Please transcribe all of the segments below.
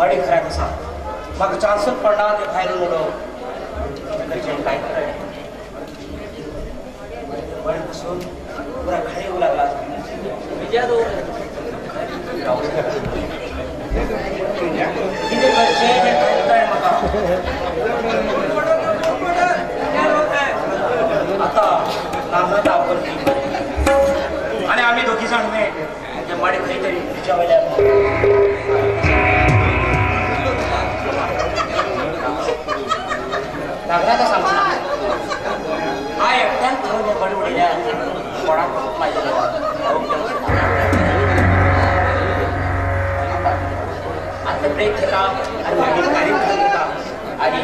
मडी खरा कसा मग चान्सच पडला ते बाहेरून उडव काय करायचं मडी बसून पुरा खाली येऊ लागला विजया दो किती घरचे काय मका आता नामना ताप करते आणि आम्ही दोघी जण ते माडी काहीतरी विचारल्या नागराचा सांगतो हा एकट्यात ठेवणे बडी उडल्या कोणा पाहिजे आता ब्रेक घेता आणि कार्यक्रम घेता आणि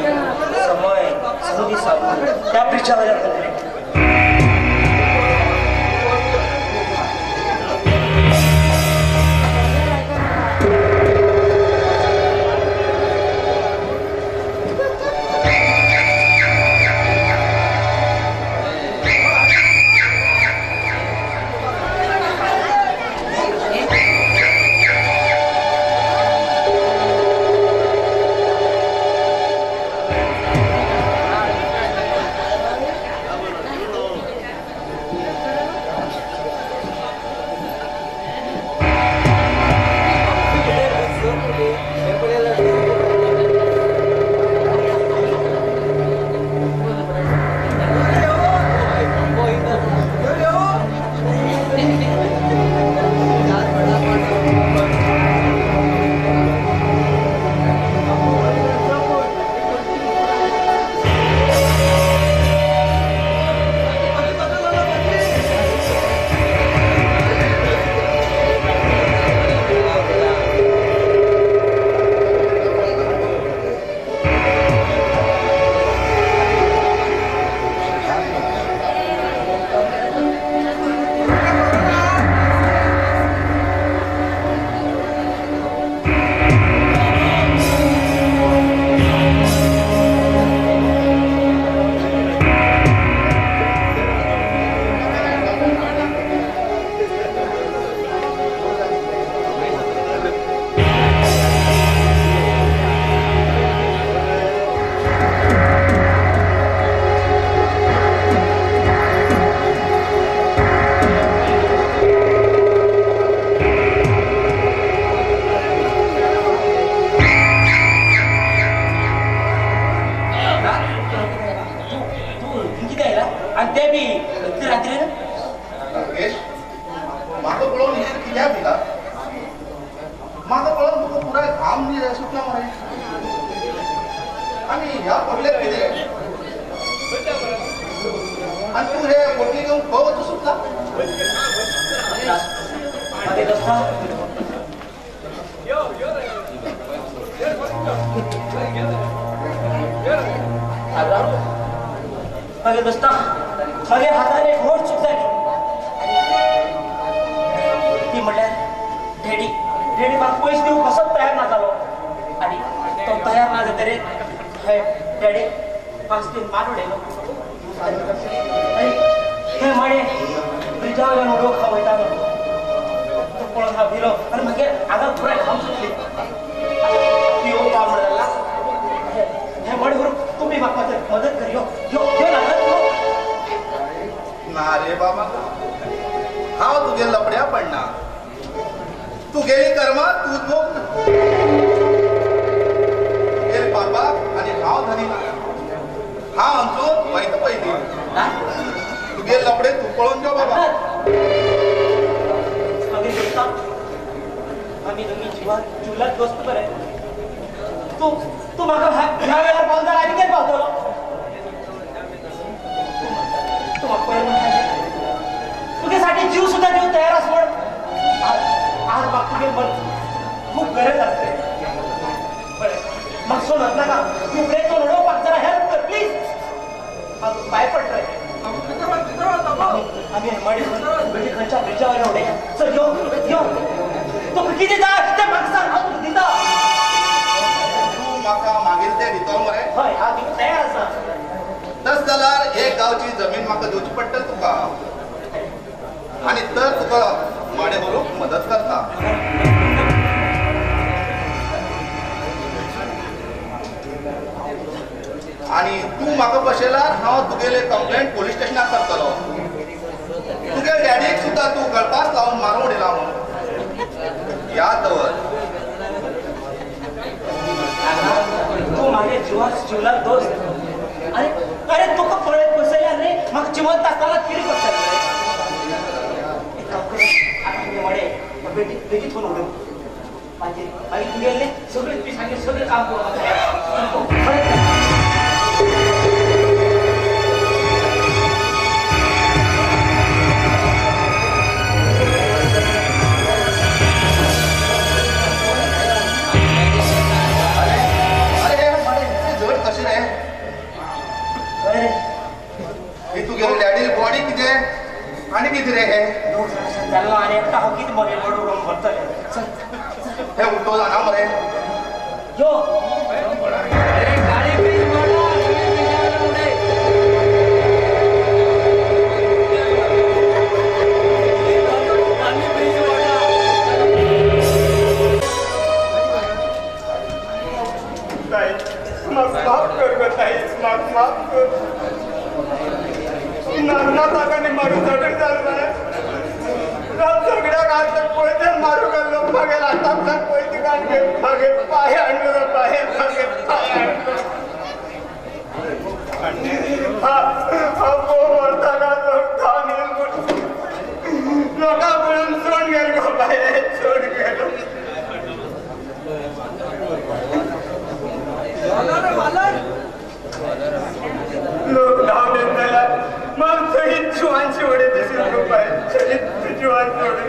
समय संधी साधून त्या विचारल्या अरे दोस्ता माझ्या हाताने घोड चूक झाली ती म्हणल्या डॅडी डॅडी मला पैसे देऊ कसं तयार ना झालो आणि तो तयार ना झाले डॅडी 5 दिन मानवडे हे म्हणे ब्रिजावर उडो खावयता तो पळून हा भिलो आणि मागे आगार पुरा घाम सुटली ती ओ काम म्हणला हे म्हणे तुम्ही म्हाका मदत करियो यो लागत ना रे बाबा हांव तुगे लपड्या पडना तू गेली कर्मा तूच भोग तेरे बाबा आणि हांव धनी ना हा आमचो वैत पैदी तुगे लपडे तू पळून जो बाबा आम्ही दोघी जीवात दोस्त बरे तू म्हाका ह्या वेळेला पावसाळ आधी काय पावतलो तू म्हाका तुझ्यासाठी जीव सुद्धा देऊ तयार असं म्हण आज बाग तुझे खूप गरज असते मग सोडत ना का तू ब्रेक ओढव पाक जरा हेल्प कर प्लीज पाय पडतोय आम्ही मडी खर्चा ब्रिजावर एवढे चल यो तो किती जा ते मागचा दिता म्हाका मागील ते दितो मरे हय हा दिवस तयार आसा तस जाल्यार एक गांवची जमीन म्हाका दिवची पडटली तुका आणि तर तुका माडे भरूंक मदत करता म्हाका बसयल्यार हांव तुगेले कंप्लेंट पुलीस स्टेशनाक करतलो तुगे डॅडीक सुद्दां तू गळपास लावून मारून उडयला म्हणून याद दवर तू माझ्या जीवला दोस्त अरे तुका पळत बसयल्या रे म्हाका जिवंत आसतना कितें करतले बेगीत फोन उडय मागीर तुगेले सगळे पिसांगे सगळे काम तुगेले डॅडी बॉडी कितें आनी कितें रे हे जाल्लो आनी एकटा हांव कितें मरे बडोवन व्हरतले हे उठो जाणा मरे यो माफ कर गो ताई माफ कर नाना काकाने मारून झगड झालं झगड्याक आता पळते मारू गेलो मागे लाटातल्यान पळती काढ घे मागे पाय आणलो पाय मागे पाय आणलो व्हरताना लोकां पळून सोड गेलो गो बाय सोड गेलो लोक धाव देत जाल्यार मग चडीत जिवांची वडे दिसून येवपाय चडीत जिवांची वडे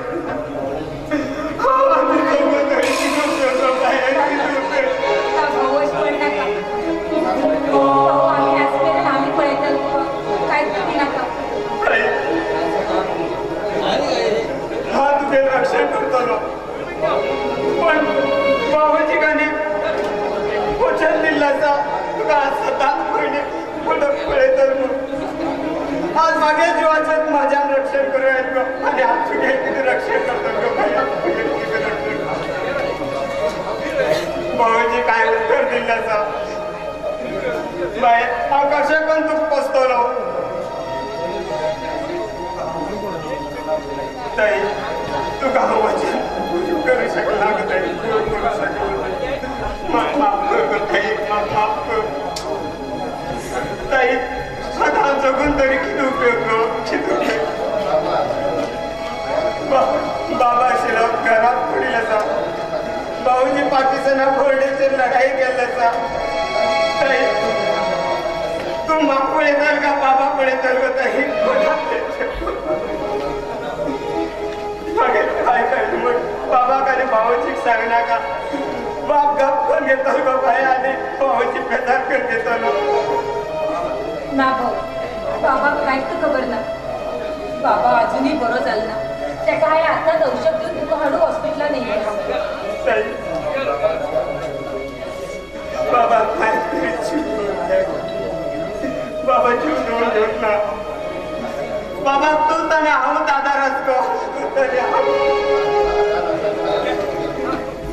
हा तुझे रक्षण करतलो पण बाबाची गाणी वचन दिल्ला तुका सदांच पयलीं फटक पळयतलो आज मागे जीवाचं माझ्यान रक्षण करूयात गो आणि आज तुगे कितें रक्षण करतलो भाऊजी काय उत्तर दिल्लें आसा बाय हांव कशें करून तुका पोसतलो ताई तुका हांव वचन करूं शकना गो ताई करूं शकना माफ कर गो ताई माफ कर ताई सदां जगून तरी कितें उपयोग गो कितें उपयोग बाबा आशिल्लो घरांत पडिल्लो आसा भाऊजी पाकिस्ताना बोर्डीचेर लढाई केल्लो आसा ताई तूं म्हाका पळयताल का बाबा पळयताल गो ताई मागीर काय काय म्हण बाबाक आनी भाऊजीक सांगनाका बाप गप करून घेतलो गो बाय आनी भाऊजी बेजार करून घेतलो ना भाऊ बाबाक कांयच खबर ना बाबा अजूनही बरो जालो ना ताका हांवें आतांच औषध दिवन तुका हाडून हॉस्पिटलान येयलें बाबा काय बाबा जीव घेवन घेवना बाबा तूं ताणें हांवूच आदार आसलो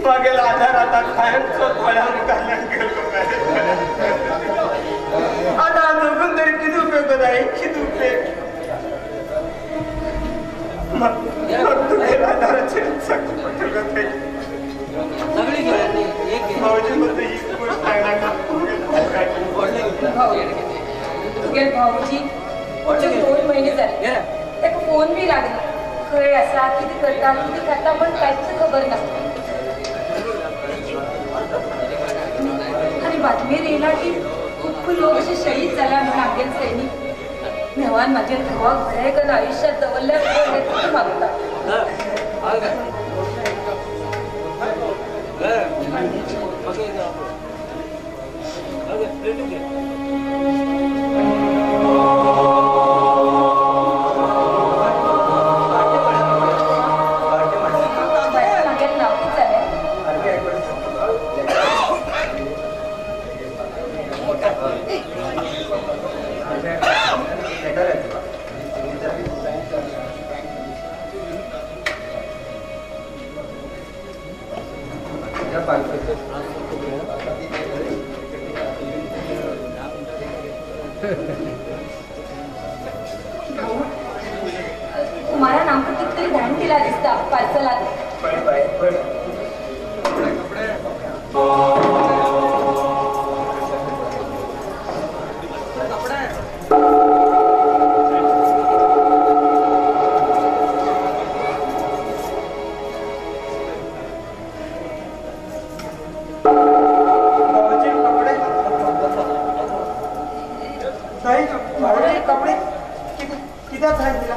मागेलो आदार आतां कायमचो थोड्यांक कडल्यान गेलो आतां जगून तरी कितें उपयोग जाता कितें उपयोग तुगे आदाराचेर सांगचें पडटलें भाऊजी बद्दल ही गोश्ट सांगनाका तुगेले भाऊजी 2 महिने जाले ताका फोन बी लागना खंय आसा कितें करता कितें खाता पण कांयच खबर ना आनी बातमेर येयला की खूब लोक अशे शहीद जाला म्हणून आमगेले सैनीक देवान म्हाज्या घोवाक बरें करून आयुश्यांत दवरल्या हें मागता तुम्हाला नामक कितीतरी ध्यान दिला दिसता पार्सलात. कपडे किती ध्यान दिला.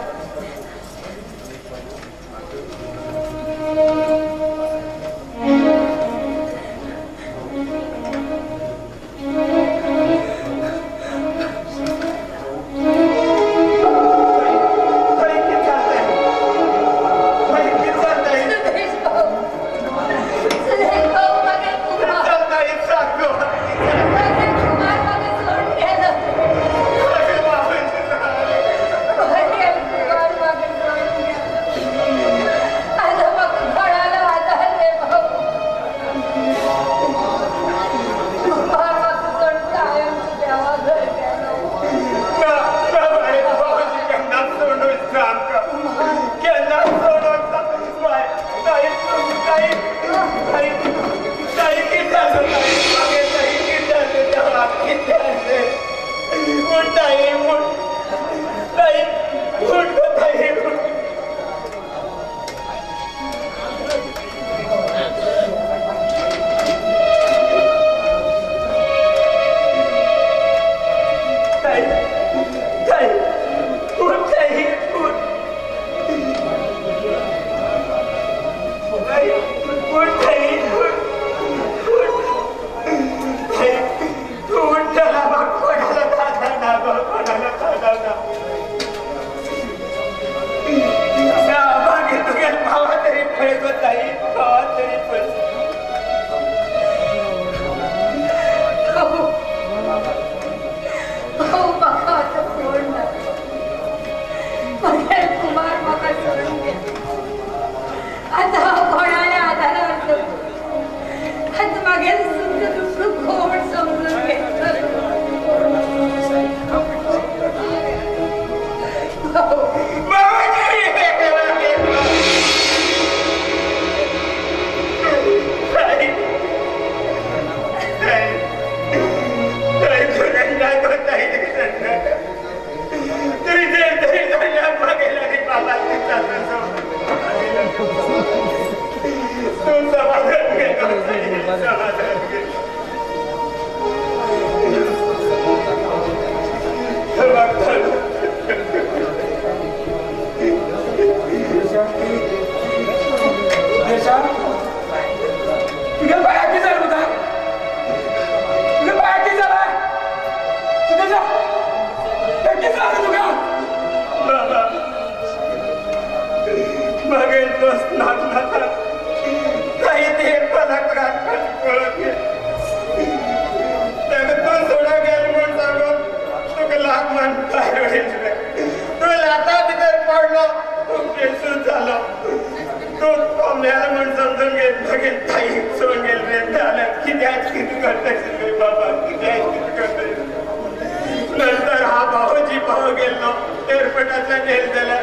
नंतर हा भाऊजी भाऊ गेलो एअरपोर्टातला नेल झाला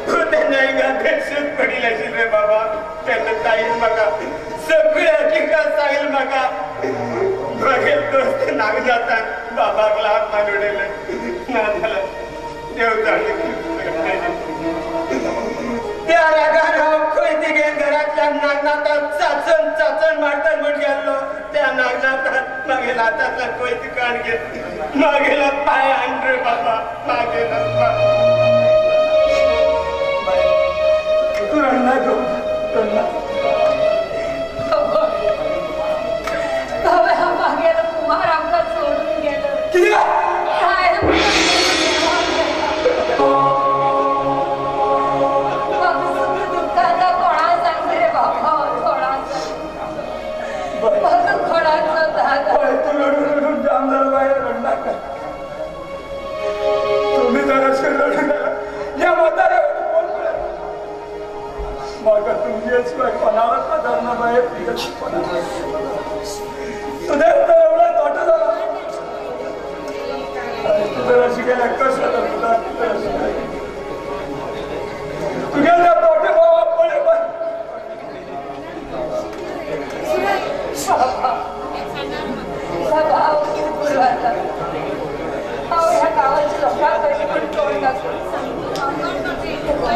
तू त्यांना बेशुद्ध पडील असेल रे बाबा. त्यांना ताईन मका सगळी हकीकत सांगेल मका बघेल दोस्त नाग जातात बाबाक लाग मानवडेले ना झाला देव जाणे त्या रागानं खैती घेऊन घरातल्या नागनाथात चाचण चाचण मारतात म्हणून गेलो. त्या नागनाथात मागेला हातातला कोयती काढ घेत मागेला पाय आण रे बाबा मागेला तू रडणार मागेला कुमार आमका सोडून गेलं. तुम्ही जरा या म्हाताऱ्यावर मागा तुम्ही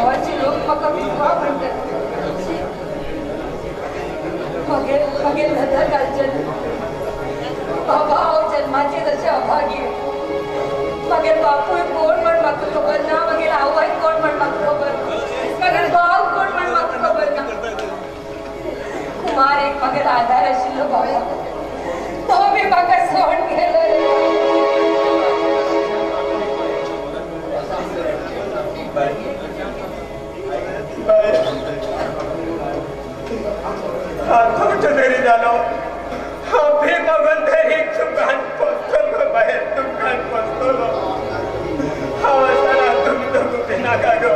गावाची लोक म्हाका विधवा म्हणतात मगे नजर घालचे बाबा हांव जन्माचे जशे अभागी मगे बापूय कोण म्हण म्हाका खबर ना मगे आवय कोण म्हण म्हाका खबर मगे भाव कोण म्हण म्हाका खबर ना कुमार एक मगे आधार आशिल्लो बाबा तो बी म्हाका सोड केलो तरी जालो हांव बघून तरी दुकान पोचतलो बाहेर दुकान पोचतलो हांव आसतना तुमी उबी नाका गो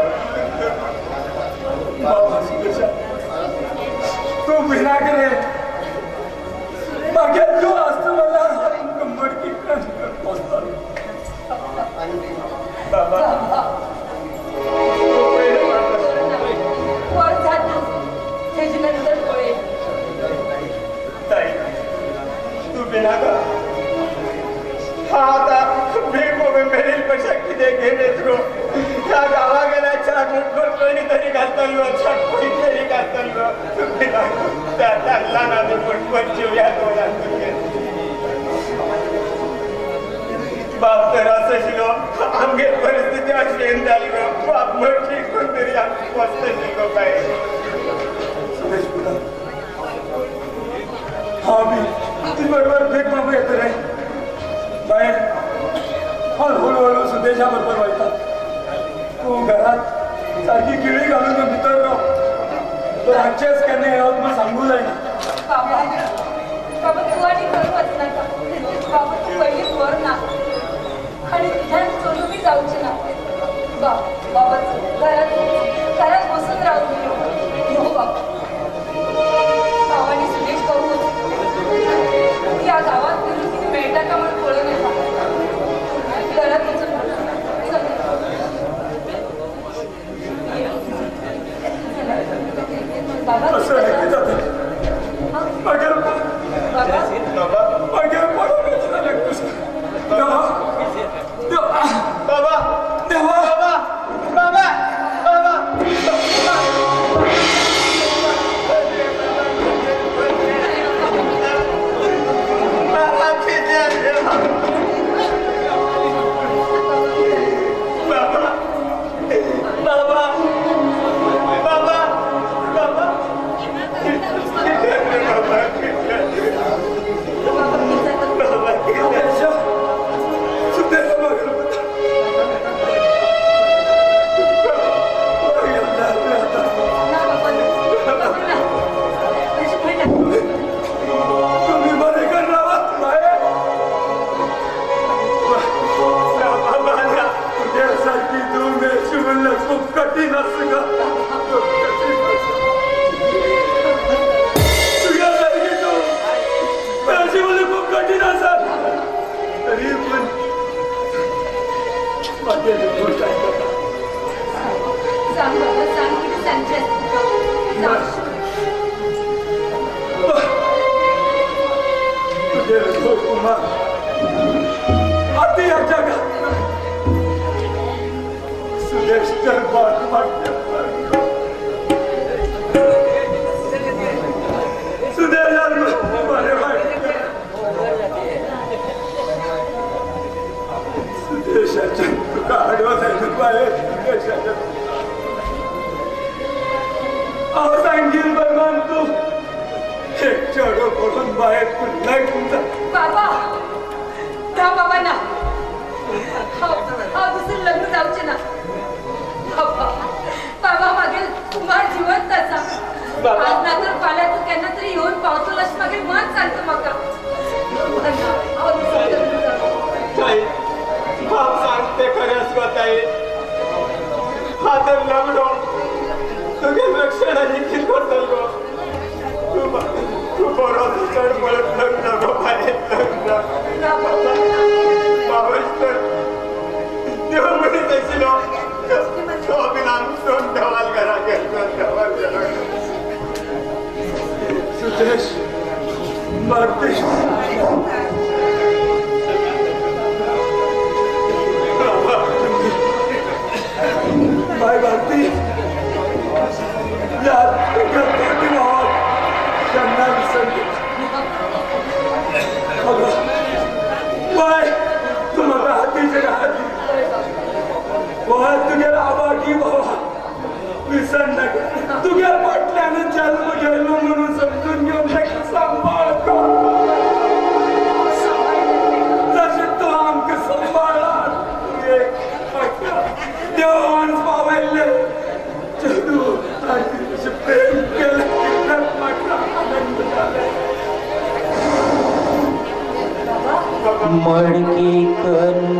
तूं उबी नाका रे मागे तूं आसता म्हणल्यार हांव मडकी पोचतलो बाबा पेक्षा किती घेण्यात गो त्या गावा गेला चार मुठभर कोणी तरी घालतलो छटपटी तरी घालतलो त्या लहान आम्ही मुठभर जीवया बाप तर असं शिलो आमगे परिस्थिती अशी येऊन झाली गो बाप म्हटली कोणतरी आमची मस्त शिको काय सुरेश पुन्हा हा मी ती बरोबर भेट बाबू येतो रे बाहेर हळूहळू सुदेशा बरोबर वयता तू घरात सारखी किळी घालून तू भितर राव तर हाचेच केन्ना येवप म्हण सांगू जायना बाबा बाबा तू आनी खंय वचनाका बाबा तू पयलीं वर ना आनी तुज्यान चलून बी जावचें ना बाबा घरात बसून रावतलो नो बाबा हांव आनी सुदेश करून ह्या गांवांत फिरून कितें मेळटा काय म्हण पळोवन येता घरात वचून बाबा असं ऐकलं जातं मागेर मागेर पडून झालं देवा बाबा देवा बाबा बाबा बाबा बाय भारती यार त्यांना विसरते बाय तुम्हाला हातीचे हाती तुझ्या आबागी बाबा विसर नका तुझ्या पटल्यानं जन्म गेलो म्हणून समजून घेऊन सांभाळ जसे तो आमक सांभाळा देवान पावले चलू प्रेम केलं आनंद मडकी कर्ण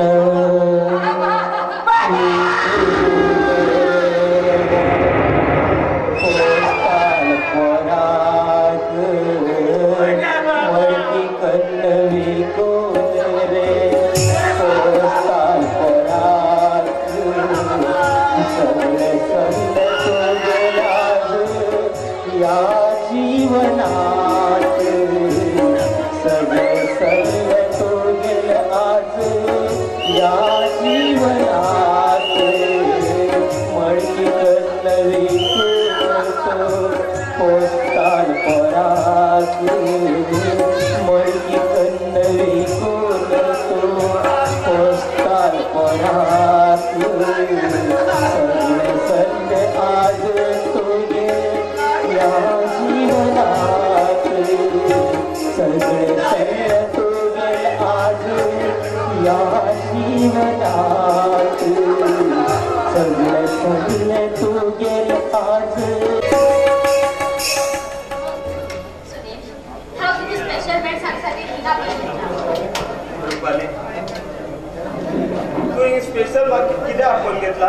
स्पेशल वाक्य किती आपण घेतला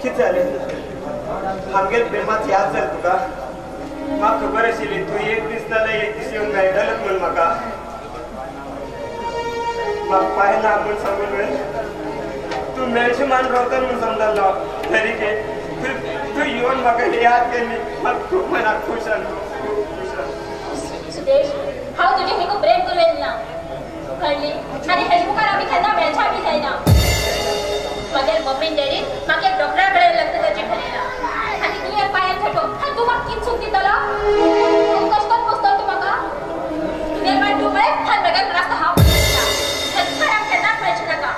किती झाले आमगेल प्रेमात याद जाल तुका म्हाका खबर आशिल्ली तू एक दीस नाल्यार एक दीस येवन मेळटलोच म्हण म्हाका पाहिला आपण सांगून वेळ तू मेळशी मान रावता म्हणून समजलो तरी के तू येवन म्हाका याद केली म्हाका खूप मनाक खुश जालो सुदेश हांव तुजें हिंग प्रेम करूं ना कळ्ळी आनी हेज मुखार आमी केन्ना मेळच्या बी जायना म्हागे मम्मीन डॅडीन म्हाका एक डॉक्टरा कडेन लग्न करचें थारायलां आनी तूं एक पांयान खेळटो आनी तूं म्हाका कितें सूख दितलो तूं कशें करून बसतलो तूं म्हाका तुगे मागीर तूं पळय हात म्हागे रास्त हांव हेज मुखार आमी केन्नाच मेळचें नाका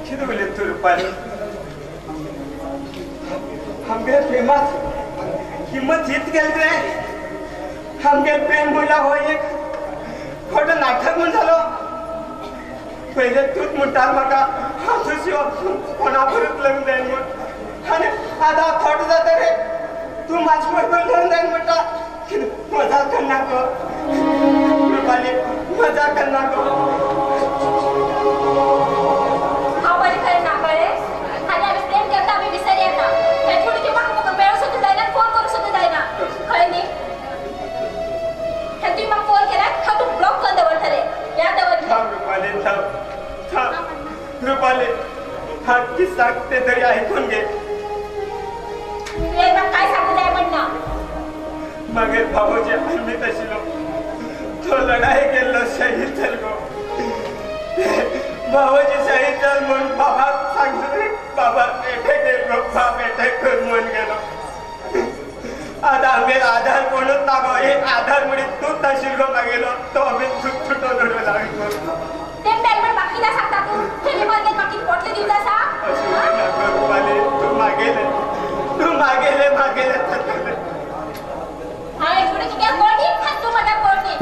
कितें उलयता तूं रुपाली आमगे प्रेमात किंमत हीच गेली तुवें आमगे प्रेम म्हणल्यार हो एक खोटो नाटक म्हूण जालो पहिले तूच म्हणटाल म्हाका हाचो शिवाय कोणा बरोबर लग्न जायन म्हूण आनी आतां खोटो जाता रे तूं म्हाजे बरोबर लग्न जायन म्हणटा कितें मजाक करना गो रुपाली मजाक करना गो हांव बरें खरें ना कळ्ळें आनी आमी प्रेम करता आमी विसर येता हे थोडी म्हाका मेळूं सुद्दां जायना फोन करूं सुद्दां जायना कळ्ळें न्ही तुवें म्हाका फोन केल्यार हांव तुका ब्लॉक करून दवरतलें याद दवर थांब रुपाली थांब रुपाली हा किस्सा ते तरी ऐकून घे तुवें म्हाका काय सांगूं जाय म्हणना मागीर बाबूजी आर्मीत आशिल्लो तो लढाई केल्लो शहीद जाल गो बाबूजी शहीद जाल म्हूण बाबाक सांगलें बाबा एठेक येयलो बाब एठेक कर म्हूण गेलो आतां आमगेर आधार कोणूच ना गो एक आधार म्हणून तूच नाशिल गो मागेलो तो आमी छुटो धडो लागलो ते मेलमण बाकी ना सांगता तूं तेणी मागेर बाकी पोटले दिवचा सा तू मागेले हांव एक फुडें तुगे कोणी आनी तूं म्हाका कोणी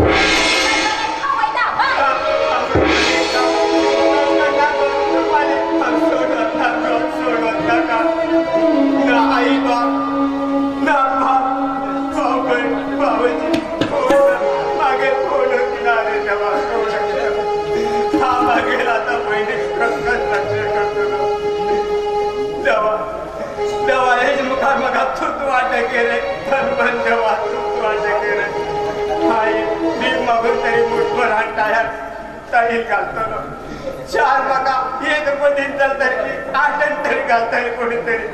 हांव वयता ना आई बाप ना बाप बाबाजी मागे कोण किनारे देवा हा मागेल आता पहिले देवा हेच मुखार म्हाका तूच वाटे केले धर्मन देवा तूच वाटे केले आई मी मागून तरी मुठभर हाडटा ताईल घालतलो चार म्हाका एक रुपये दिता तरी 8 तरी घालतले कोणी तरी